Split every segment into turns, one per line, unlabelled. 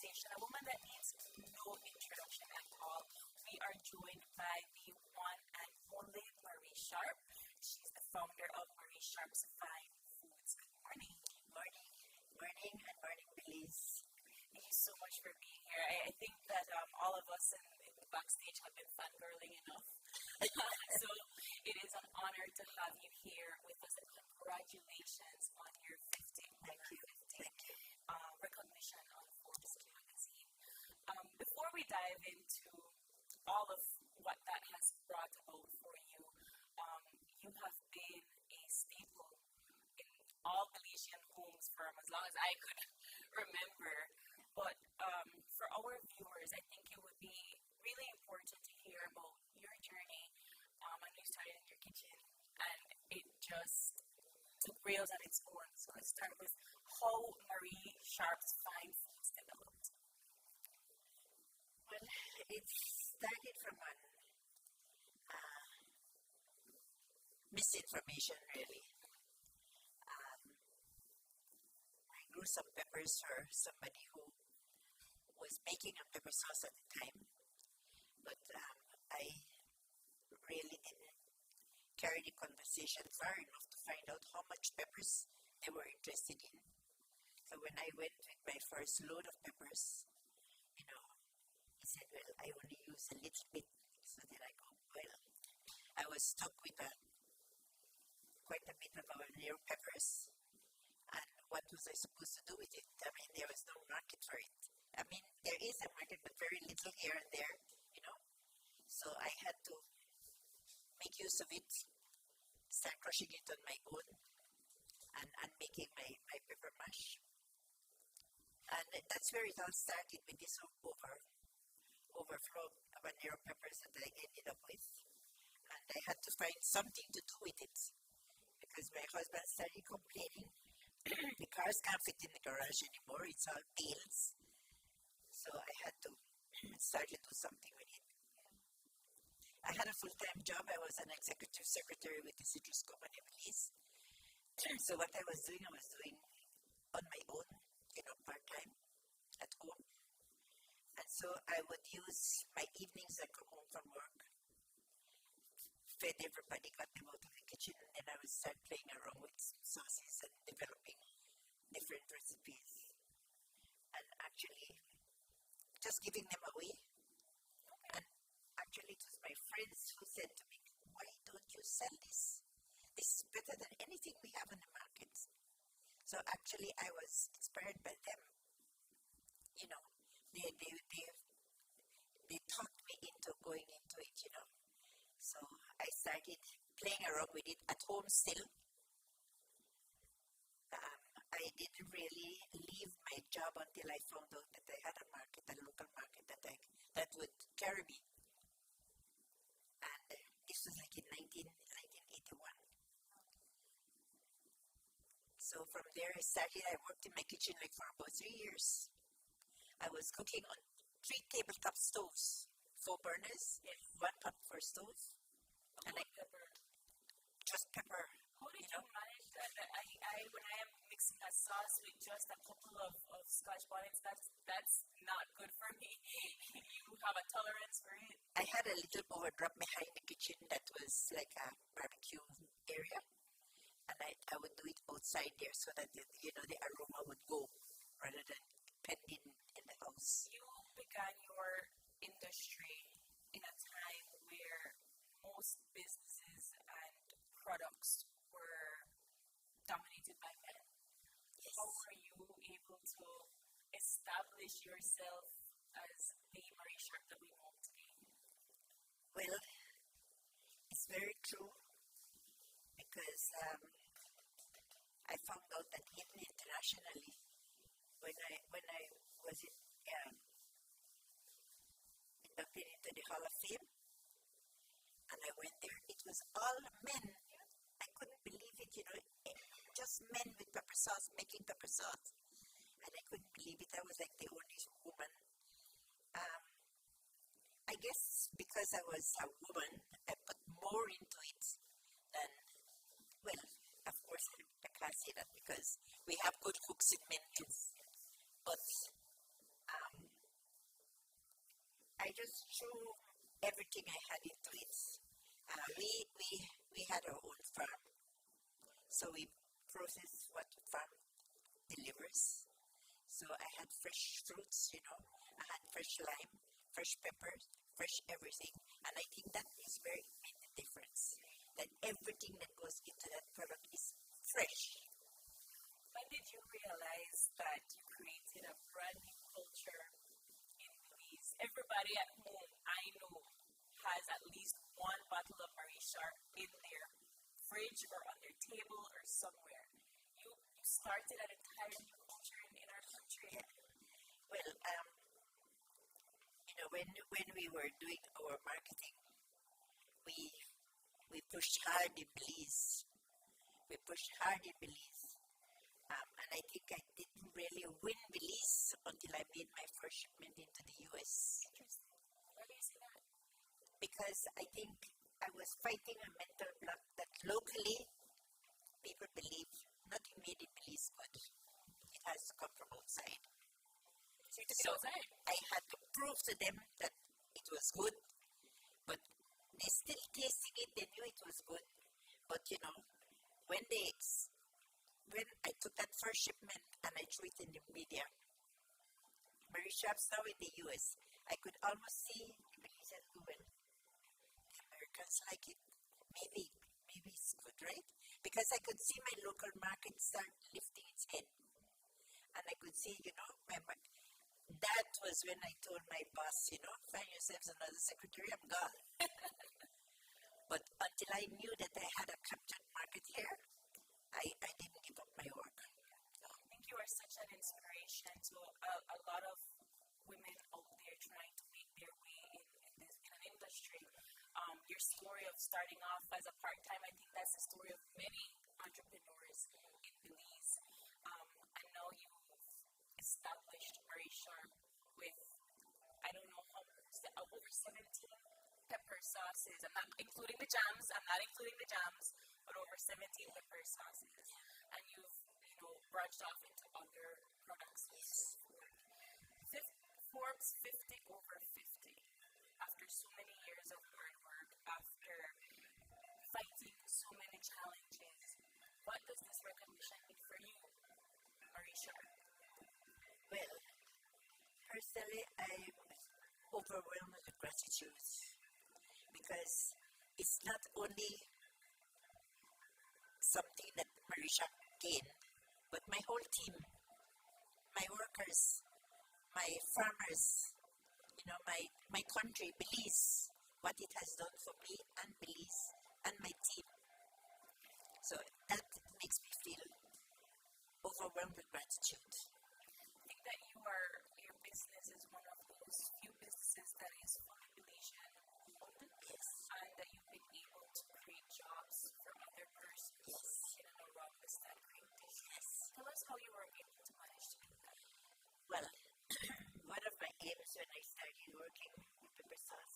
conversation, a woman that needs no introduction at all. We are joined by the one and only Marie Sharp. She's the founder of Marie Sharp's Fine Foods. Good morning.
Morning, morning, and morning, Belize.
Thank you so much for being here. I think that all of us in the backstage have been fangirling enough. So it is an honor to have you here with us, and congratulations on your 50th
Thank you.
recognition on Forbes magazine. Before we dive into all of what that has brought about for you, you have been a staple in all Belizean homes for as long as I could remember. But for our viewers, I think it would be really important to hear about your journey when you started in your kitchen, and it just took rails on its own. So let's start with how Marie Sharp's Fine Foods developed.
Well, it started from misinformation, really. I grew some peppers for somebody who was making a pepper sauce at the time, but I really didn't carry the conversation far enough to find out how much peppers they were interested in. So when I went with my first load of peppers, I said, well, I only use a little bit. So then I go, well, I was stuck with quite a bit of habanero peppers. And what was I supposed to do with it? I mean, there was no market for it. I mean, there is a market, but very little here and there. So I had to make use of it, start crushing it on my own, and making my pepper mash. And that's where it all started, with this overflow habanero peppers that I ended up with. And I had to find something to do with it, because my husband started complaining. The cars can't fit in the garage anymore, it's all bales. So I had to start to do something with it. I had a full-time job. I was an executive secretary with the citrus company Belize. So what I was doing on my own, part-time at home. And so I would use my evenings. I come home from work, fed everybody, got them out of the kitchen, and then I would start playing around with sauces and developing different recipes. And actually just giving them away. And actually, it was my friends who said to me, why don't you sell this? This is better than anything we have in the market. So actually, I was inspired by them. They talked me into going into it, So I started playing around with it at home still. I didn't really leave my job until I found out that I had a local market that would carry me. And this was like in 1981. So from there I worked in my kitchen like for about 3 years. I was cooking on 3 tabletop stoves, 4 burners,
Yes.
1 pot per stove, and
Pepper.
just pepper.
How did you manage that? When I am mixing a sauce with just a couple of Scotch bonnets, that's not good for me. You have a tolerance for it.
I had a little overdrop behind the kitchen that was like a barbecue area, and I would do it outside there so that the aroma would go rather than pending in the house.
You began your industry in a time where most businesses and products were dominated by men.
Yes.
How were you able to establish yourself as the Marie Sharp that we know today?
Well, it's very true, because I found out that even internationally, when I was inducted into the Hall of Fame, and I went there, it was all men. I couldn't believe it, just men with pepper sauce, making pepper sauce. And I couldn't believe it. I was like the only woman. I guess because I was a woman, I put more into it than, well, of course, I can't say that because we have good cooks in men too. But everything I had into it. We had our own farm, so we process what the farm delivers. So I had fresh fruits, I had fresh lime, fresh peppers, fresh everything. And I think that is where it made the difference. That everything that goes into that product is fresh.
When did you realize that you created a brand new culture in Belize? Everybody at home, I know, has at least one bottle of Marisha in their fridge or on their table or somewhere. You started an entire new culture in our country.
Yeah. Well, when we were doing our marketing, we pushed hard in Belize. We pushed hard in Belize. And I think I didn't really win Belize until I made my first shipment into the US.
Interesting. Why do you say that?
Because I think I was fighting a mental block that locally people believe nothing made in Belize good. It has to come from outside. So I had to prove to them that it was good, but they still tasting it, they knew it was good. But when I took that first shipment and I threw it in the media, Mary shops now in the US, I could almost see the Belizeans going, the Americans like it. Maybe it's good, right? Because I could see my local market start lifting its head. And I could see, that was when I told my boss, find yourselves another secretary, I'm gone. But until I knew that I had a captured market here, I didn't give up my work.
I think you are such an inspiration to a lot of women out there trying to make their way in an industry. Your story of starting off as a part-time, I think that's the story of many entrepreneurs in Belize. I know you've established Marisha with, I don't know how much, over 17 pepper sauces. I'm not including the jams, but over 17 pepper sauces. And you've, branched off into other products.
Yes.
Forbes 50 over 50. After so many years of hard work, after fighting so many challenges, what does this recognition mean for you, Marisha?
Well, personally, I'm overwhelmed with gratitude because it's not only something that Marisha gained, but my whole team, my workers, my farmers, my country, Belize, what it has done for me and Belize and my team. So that makes me feel overwhelmed with gratitude.
I think that your business is one of those few businesses that is fully Belizean owned.
Yes.
And that you've been able to create jobs for other persons.
Yes.
In and around this that great dish.
Yes.
Tell us how you were able to manage to do that.
Well, one of my aims when I started working with pepper sauce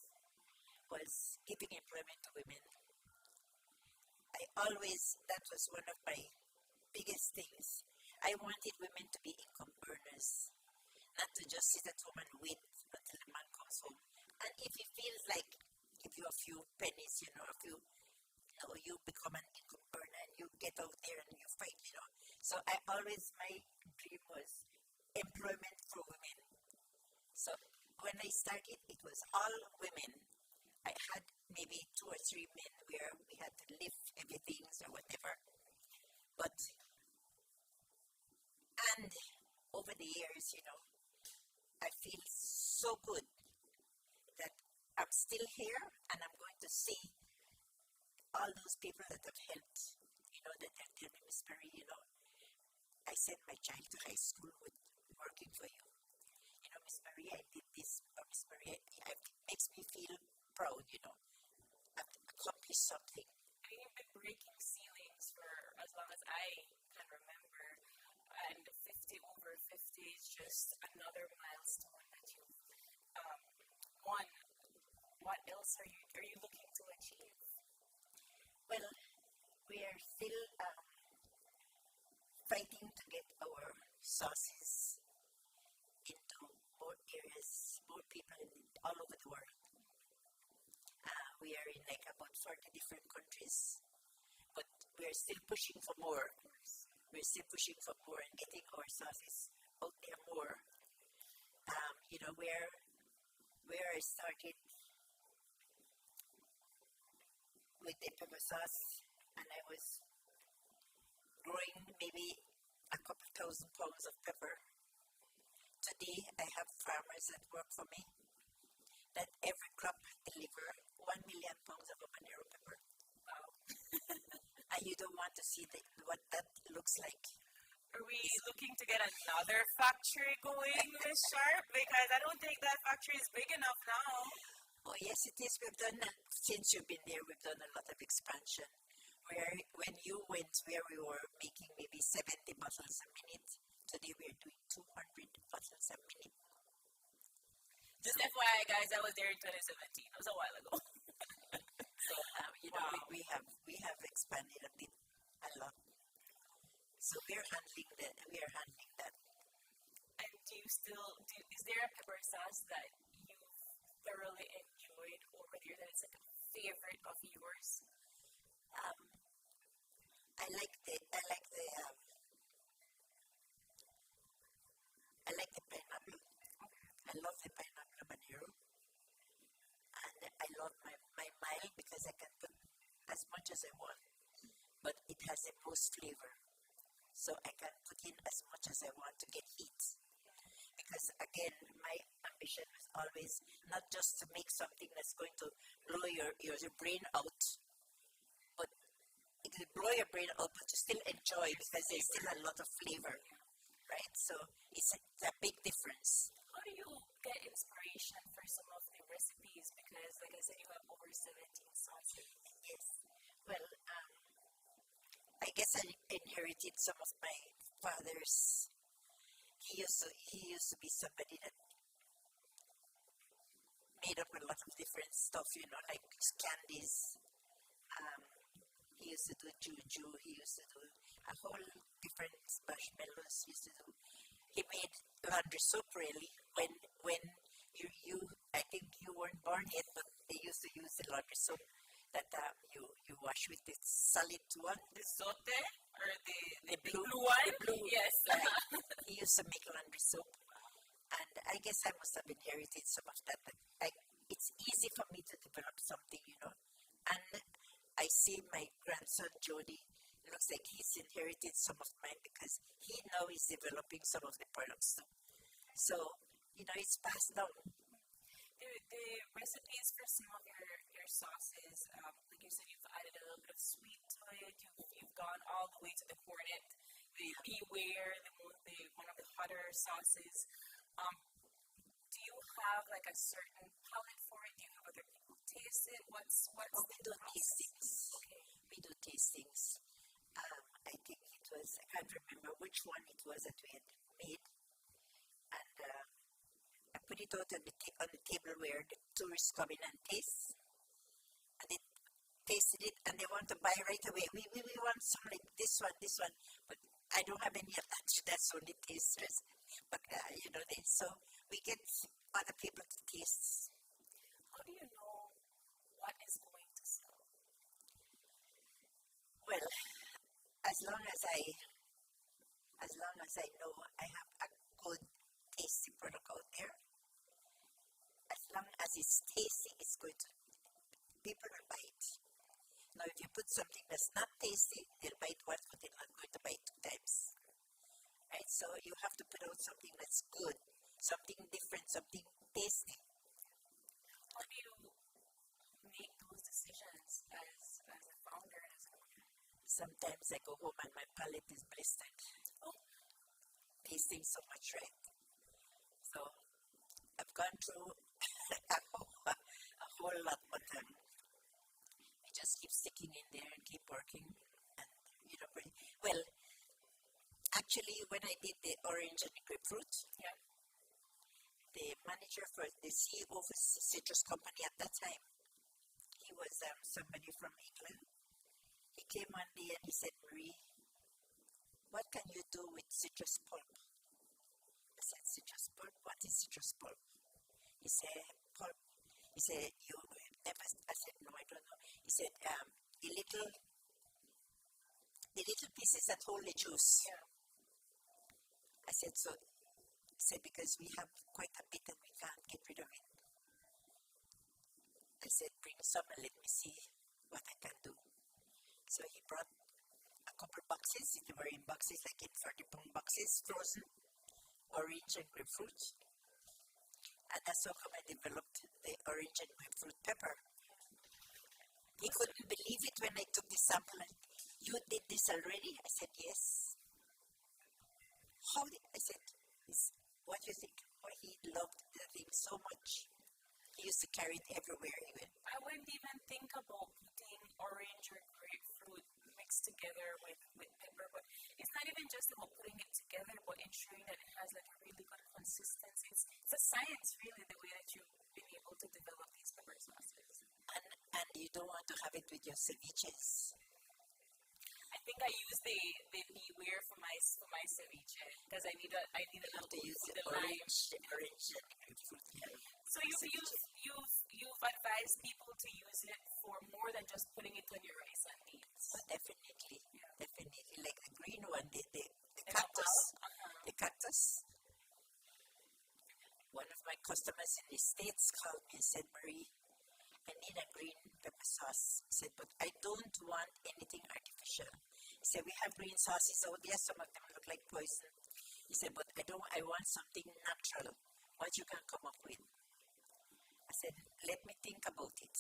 was giving employment to women. That was one of my biggest things. I wanted women to be income earners, not to just sit at home and wait until the man comes home. And if he feels like give you a few pennies, you become an income earner and you get out there and you fight. So my dream was employment for women. So when I started, it was all women. I had maybe 2 or 3 men where we had to lift heavy things or whatever. And over the years, I feel so good that I'm still here and I'm going to see all those people that have helped, that have told me, Miss Marie, I sent my child to high school with working for you. Miss Marie, I did this, or Miss Marie, it makes me feel proud, I've accomplished something.
And you've been breaking ceilings for as long as I can remember, and 50 over 50 is just another milestone that you've won. What else are you looking to achieve?
Well, we are still fighting to get our sauces into more areas, more people all over the world. we are in like about 40 different countries, but we're still pushing for more. We're still pushing for more and getting our sauces out there more. Where I started with the pepper sauce, and I was growing maybe a couple thousand pounds of pepper. Today, I have farmers that work for me that every crop deliver 1 million pounds of habanero pepper.
Wow.
And you don't want to see what that looks like.
Are we looking to get another factory going, Ms. Sharp? Because I don't think that factory is big enough now.
Oh, yes, it is. We've done, since you've been there, we've done a lot of expansion. When you went where we were making maybe 70 bottles a minute, today we're doing 200 bottles a minute.
Just FYI, guys, I was there in 2017. That was a while ago.
So,
Wow.
we have expanded a bit, a lot. So we are handling that.
And is there a pepper sauce that you thoroughly enjoyed over there that is like a favorite of yours?
I like the pineapple. I love the pineapple habanero, and I love my mild because I can put as much as I want, but it has the most flavor, so I can put in as much as I want to get heat. Because again, my ambition was always not just to make something that's going to blow your brain out, but it will blow your brain out, but you still enjoy because there's still a lot of flavor, right? So it's a big difference.
How do you get inspiration for some of the recipes? Because, like I said, you have over 17 sauces.
Yes. Well, I guess I inherited some of my father's. He used to be somebody that made up a lot of different stuff, like candies. He used to do juju. He used to do a whole different marshmallows. He made laundry soap really. When you I think you weren't born yet, but they used to use the laundry soap that you wash with the solid one.
The sote or
The blue
one?
The blue.
Yes.
He used to make laundry soap, and I guess I must have inherited some of that. But it's easy for me to develop something, and I see my grandson Jody. It looks like he's inherited some of mine because he now is developing some of the products too. So, it's passed down.
The recipes for some of your sauces, like you said, you've added a little bit of sweet to it. You've gone all the way to the cornet, the beware, one of the hotter sauces. Do you have like a certain palate for it? Do you have other people taste it? What's
We do
the process?
tastings.
Okay.
We do tastings. I think it was, I can't remember which one it was that we had made. And I put it out on the table where the tourists come in and taste. And they tasted it and they want to buy right away. We want some like this one. But I don't have any of that. That's only tasters. But, so we get other people to taste.
How do you know what is going to sell?
Well, as long as I know I have a good tasty product out there, as long as it's tasty, people will buy it. Now, if you put something that's not tasty, they'll buy it once, but they're not going to buy it 2 times. Right? So you have to put out something that's good, something different, something tasty.
How do you make those decisions as a founder and as an owner?
Sometimes I go home and my palate is blistered.
Oh.
Tasting so much, right? So I've gone through a whole lot, but I just keep sticking in there and keep working. And well, actually, when I did the orange and the grapefruit,
Yeah.
the manager for the CEO of a citrus company at that time, he was somebody from England. He came one day and he said, "Marie, what can you do with citrus pulp?" I said, "Citrus pulp? What is citrus pulp?" He said, "Pulp." He said, I said, no, I don't know. He said, the little pieces that hold the juice.
Yeah.
I said, so, he said, because we have quite a bit and we can't get rid of it. I said, bring some and let me see what I can do. So he brought a couple boxes. They were in boxes, like in 30-pound boxes, frozen, orange and grapefruit. And that's how come I developed the orange and grapefruit pepper. He couldn't believe it when I took the sample. And, you did this already? I said, yes. I said, what do you think? Oh, he loved the thing so much. He used to carry it everywhere he went.
I wouldn't even think about putting orange or grapefruit mixed together with pepper, but it's not even just about putting it together, but ensuring that it has like a really good consistency. It's a science, really, the way that you've been able to develop these pepper sauces.
And you don't want to have it with your ceviches.
I think I use the beware for my ceviche because I need a little
to use
the
orange and grapefruit. Yeah.
So you've advised people to use it for more than just putting it on your rice and beans.
Oh, definitely, definitely. Like the green one, the cactus. The cactus. One of my customers in the States called me and said, Marie, I need a green pepper sauce. I said, but I don't want anything artificial. He said, we have green sauces out there. Some of them look like poison. He said, but I want something natural. What you can come up with. I said, let me think about it.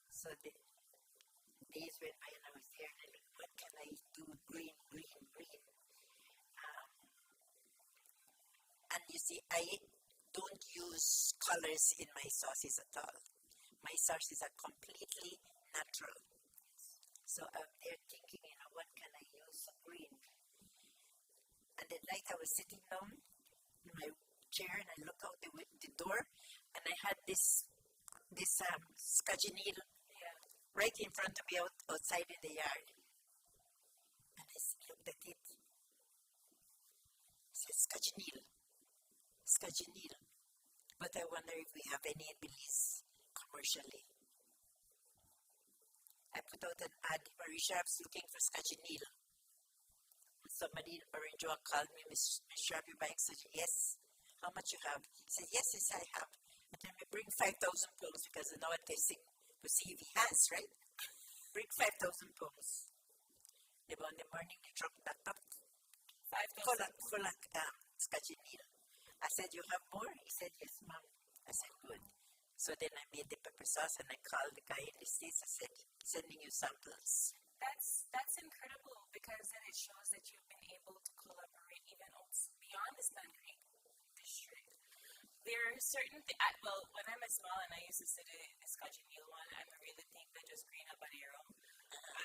So the days went by and I was there and I said, what can I do? Green. And you see, I don't use colors in my sauces at all. My sauces are completely natural. So I'm there thinking, what can I use? Green. And the night I was sitting down in my chair and I looked out the door and I had this scotch right in front of me outside in the yard. And I looked at it. It says scotch. But I wonder if we have any in Belize commercially. I put out an ad, Marie Sharp's looking for scotch. Somebody in Orange Walk called me, Miss Sharp, you buying scotch? Yes. How much you have? He said, yes, I have. And then we bring 5,000 pounds because now I'm testing to see if he has, right? Bring 5,000 pounds. About in the morning, the truck backed up.
5,000
full of scotch. I said, you have more? He said, yes, ma'am. I said, good. So then I made the pepper sauce and I called the guy in the States. I said, sending you samples.
That's incredible because then it shows that you've been able to collaborate even beyond the Stanley district. There are certain when I'm small and I used to sit in the scotch one, I really think that just green habanero.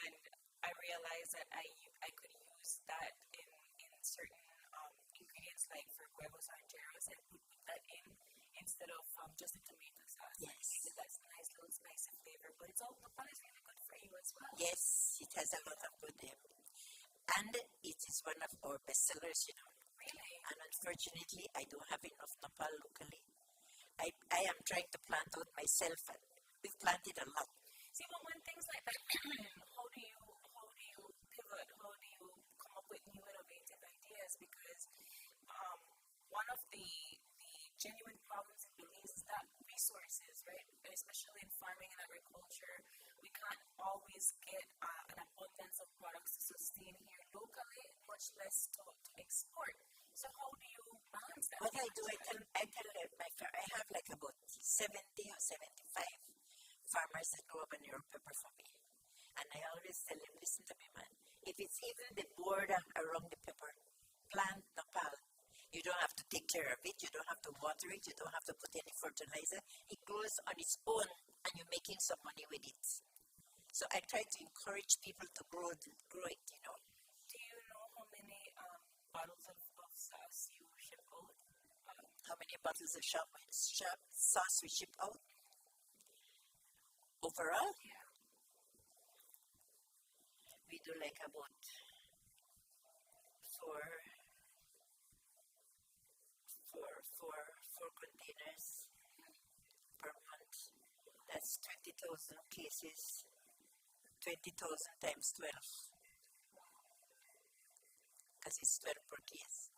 And I realized that I could use that in certain ingredients like for huevos rancheros and put that in instead of just a tomato sauce.
Yes.
That's a nice little spicy flavor, but it's all the fun is really good for you as well.
Yes, it has a lot of good and it is one of our best sellers,
Really?
And unfortunately, I don't have enough nopal locally. I am trying to plant out myself and we've planted a lot.
See, but when things like that, how do you pivot? How do you come up with new innovative ideas? Because one of the genuine problems in Belize is that resources, right? Especially in farming and agriculture, we can't always get an abundance of products to sustain here locally, much less to export. So how do you balance that?
What I do, I tell I have like about 70 or 75 farmers that grow habanero pepper for me. And I always tell them, listen to me, man. If it's even the border around the pepper, plant nopal. You don't have to take care of it. You don't have to water it. You don't have to put any fertilizer. It grows on its own and you're making some money with it. So I try to encourage people to grow it,
Do you know how many bottles of sauce you ship out?
How many bottles of sauce we ship out? Overall?
Yeah.
We do like about four containers per month. That's 20,000 cases. 20,000 times 12, because it's 12 per case.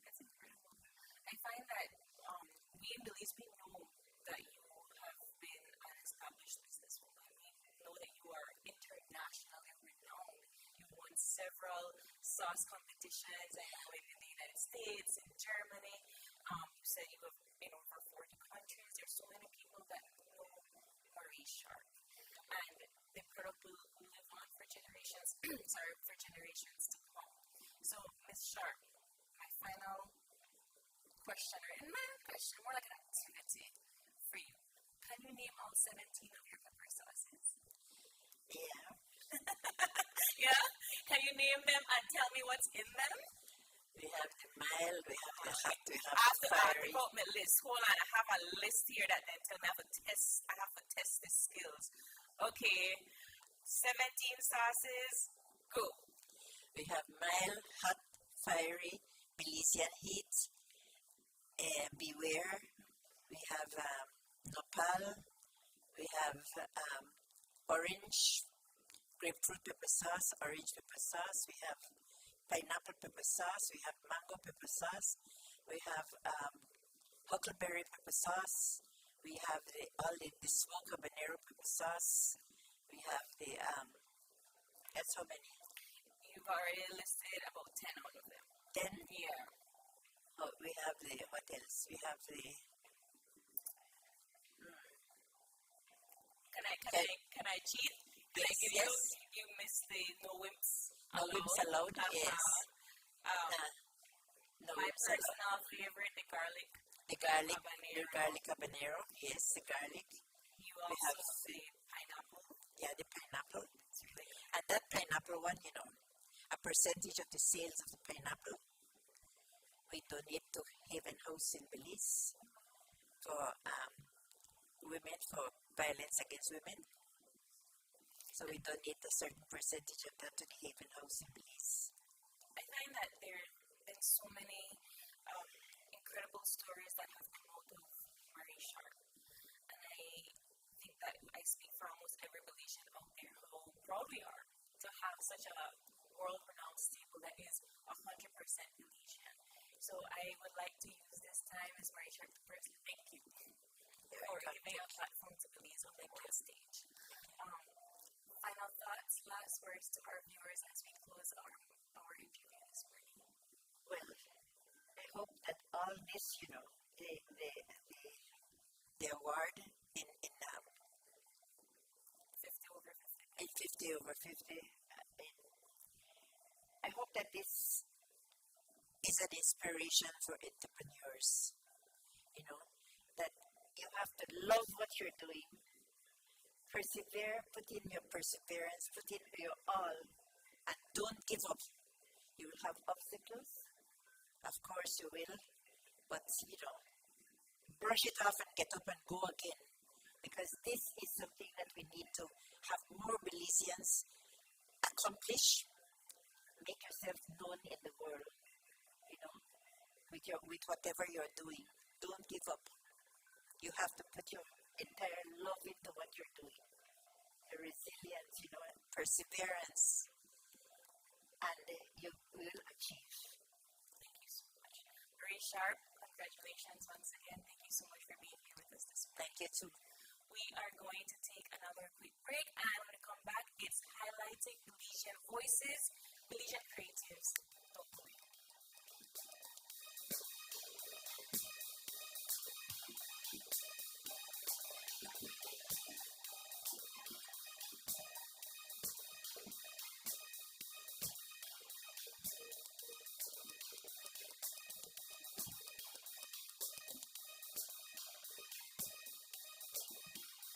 That's incredible. I find that we in Belize, we know that you have been an established businesswoman. We know that you are internationally renowned. You've won several sauce competitions, I know in the United States, in Germany. You said you have been over 40 countries. There's so many people that know Marie Sharp. And the product will live on for generations, for generations to come. So, Ms. Sharp, my final question, or not a question, more like an activity for you. Can you name all 17 of your pepper sauces?
Yeah.
Yeah? Can you name them and tell me what's in them?
We have the mild, we have the hot, we have
After
the fiery.
I my list, hold on, I have a list here that then tell me I have to test the skills. Okay, 17 sauces, go.
We have mild, hot, fiery, Belizean heat, beware. We have nopal. We have orange, grapefruit pepper sauce, orange pepper sauce. We have pineapple pepper sauce. We have mango pepper sauce. We have huckleberry pepper sauce. We have the smoked habanero pepper sauce. We have the that's how many?
You've already listed about 10 out of them.
10?
Yeah.
Oh, we have the, what else? We have the...
Can I cheat? Can I give
yes.
You missed the no wimps
No wimps allowed? Yes. No
my
wimps
personal
allowed.
favorite, the garlic.
The garlic,
Habanero.
the garlic habanero. Yes, the garlic.
You also have the pineapple.
Yeah, the pineapple. And that pineapple one, a percentage of the sales of the pineapple we donate to Haven House in Belize for women, for violence against women. So we donate a certain percentage of that to the Haven House in Belize.
I find that there have been so many incredible stories that have come out of Marie Sharp. And I think that I speak for almost every Belizean out there how proud we are to have such a world-renowned staple that is 100% Belizean. So I would like to use this time as Marie Sharp to personally thank you for giving a platform to Belize on the world stage. Final thoughts, last words to our viewers as we close our interview this morning.
Well, I hope that all this, the award in
50 over 50.
In 50 over 50, I hope that this is an inspiration for entrepreneurs. That you have to love what you're doing, persevere, put in your perseverance, put in your all, and don't give up. You will have obstacles, of course you will, but brush it off and get up and go again, because this is something that we need to have more Belizeans accomplish. Make yourself known in the world, with whatever you're doing. Don't give up. You have to put your entire love into what you're doing. The resilience, and perseverance, and you will achieve.
Thank you so much. Marie Sharp, congratulations once again. Thank you so much for being here with us this morning.
Thank you too.
We are going to take another quick break, and when we come back, it's highlighting Belizean voices, Belizean creatives.